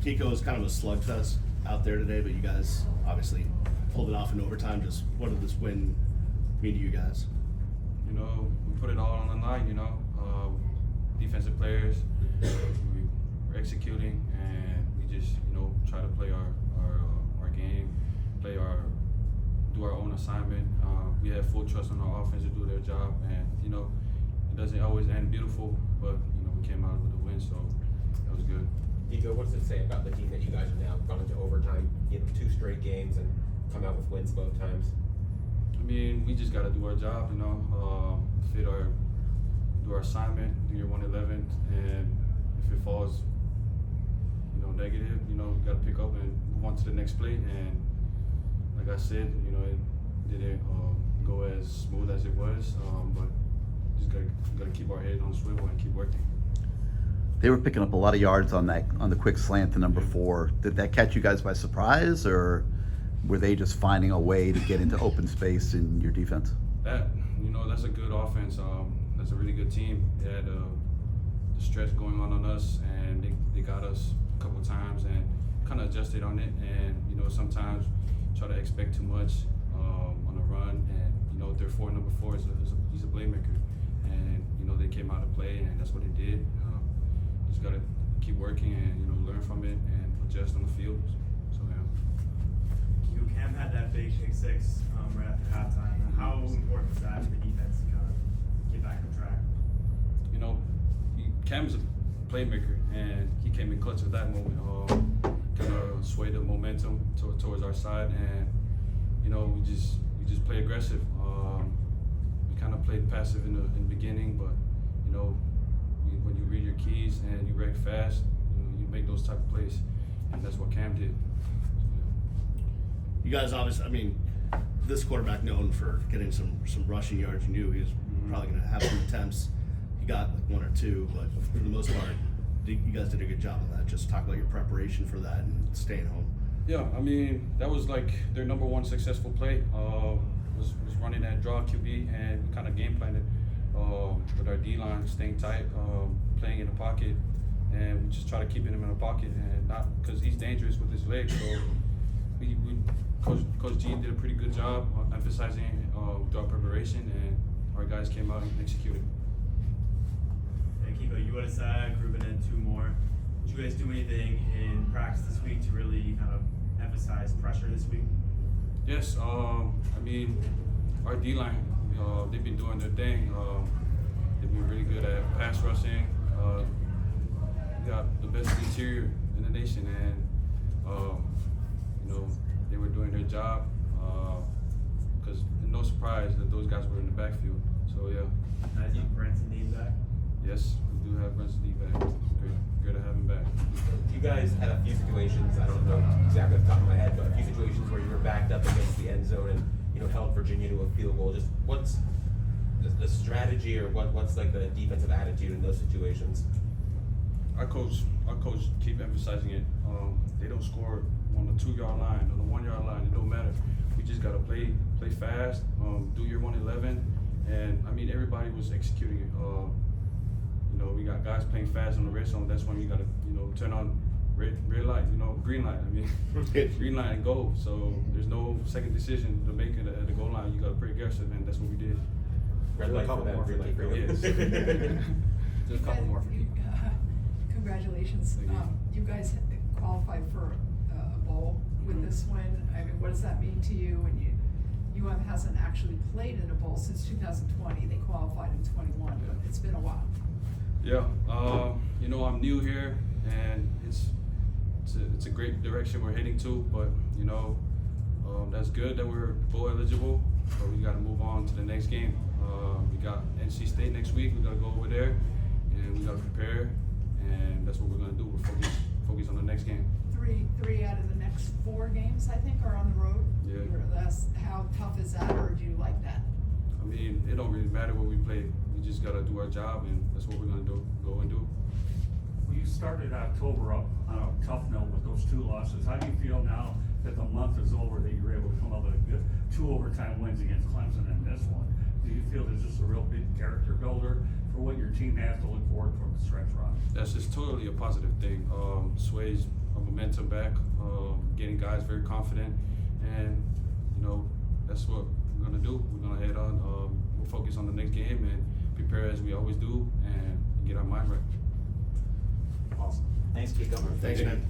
Kiko was kind of a slugfest out there today, but you guys obviously pulled it off in overtime. Just what did this win mean to you guys? You know, we put it all on the line. You know, defensive players, we're executing, and we just try to play our game, do our own assignment. We have full trust on our offense to do their job, and it doesn't always end beautiful, but we came out with a win, so that was good. Diego, what does it say about the team that you guys have now gone into overtime, 2 straight games and come out with wins both times? I mean, we just got to do our job, do our assignment, do your 111, and if it falls, negative, we got to pick up and move on to the next play. And like I said, it didn't go as smooth as it was, but just got to keep our head on the swivel and keep working. They were picking up a lot of yards on the quick slant to number 4. Did that catch you guys by surprise, or were they just finding a way to get into open space in your defense? That's a good offense. That's a really good team. They had the stretch going on us, and they got us a couple times and kind of adjusted on it. And sometimes try to expect too much on the run. And their number 4 he's a playmaker, and they came out to play, and that's what they did. Just got to keep working and learn from it and adjust on the field. So yeah. Cam had that big kick 6 right after halftime. How important was that for the defense to kind of get back on track? Cam is a playmaker, and he came in clutch at that moment. Kind of swayed the momentum towards our side, and we just play aggressive. We kind of played passive in the beginning, but when you read your keys and you react fast, you make those type of plays, and that's what Cam did. You guys obviously, this quarterback known for getting some rushing yards. You knew he was probably going to have some attempts. He got like 1 or 2, but for the most part, you guys did a good job of that. Just talk about your preparation for that and staying home. Yeah, that was like their number 1 successful play. Was running that draw QB, and we kind of game planned it with our D-line, staying tight, playing in the pocket, and we just try to keep him in the pocket, and not because he's dangerous with his legs. So Coach G did a pretty good job emphasizing through our preparation, and our guys came out and executed. And Kiko, you would have said grouping in 2 more. Did you guys do anything in practice this week to really kind of emphasize pressure this week? Yes, our D-line, they've been doing their thing. They've been really good at pass rushing. We got the best interior in the nation, and they were doing their job. Because no surprise that those guys were in the backfield. So yeah. Nice to have Branson Dean back. Yes, we do have Branson Dean back. Great to have him back. You guys had a few situations, I don't know exactly off the top of my head, but a few situations where you were backed up against the end zone and held Virginia to a field goal. Just what's the strategy, or what's like the defensive attitude in those situations? Our coach keep emphasizing it. They don't score on the 2-yard line, on the 1-yard line. It don't matter. We just gotta play fast, do your 111, and everybody was executing it. We got guys playing fast on the red zone. That's when you gotta turn on red light, green light. Green light and go. So there's no second decision to make it at the goal line. You gotta play aggressive, and that's what we did. Red light for them, green light for you. Yes. Just a couple more for you. Congratulations. You guys qualified for a bowl with this win. What does that mean to you? And UM hasn't actually played in a bowl since 2020. They qualified in 21, but it's been a while. Yeah, I'm new here, and it's a great direction we're heading to. But that's good that we're bowl eligible, but we got to move on to the next game. We got NC State next week. We got to go over there, and we got to prepare, and that's what we're gonna do. We're focus on the next game. Three out of the next 4 games, I think, are on the road. Yeah. How tough is that, or do you like that? It don't really matter what we play. We just gotta do our job, and that's what we're gonna go and do. Well, you started October up on a tough note with those 2 losses. How do you feel now that the month is over, that you were able to come up with a good 2 overtime wins against Clemson and this one? Do you feel this is a real big character builder for what your team has to look forward from the stretch run? That's just totally a positive thing. Sways a momentum back, getting guys very confident, and you know that's what we're gonna do. We're gonna head on. We'll focus on the next game and prepare as we always do, and get our mind right. Awesome. Thanks, Kiko. Thanks, man.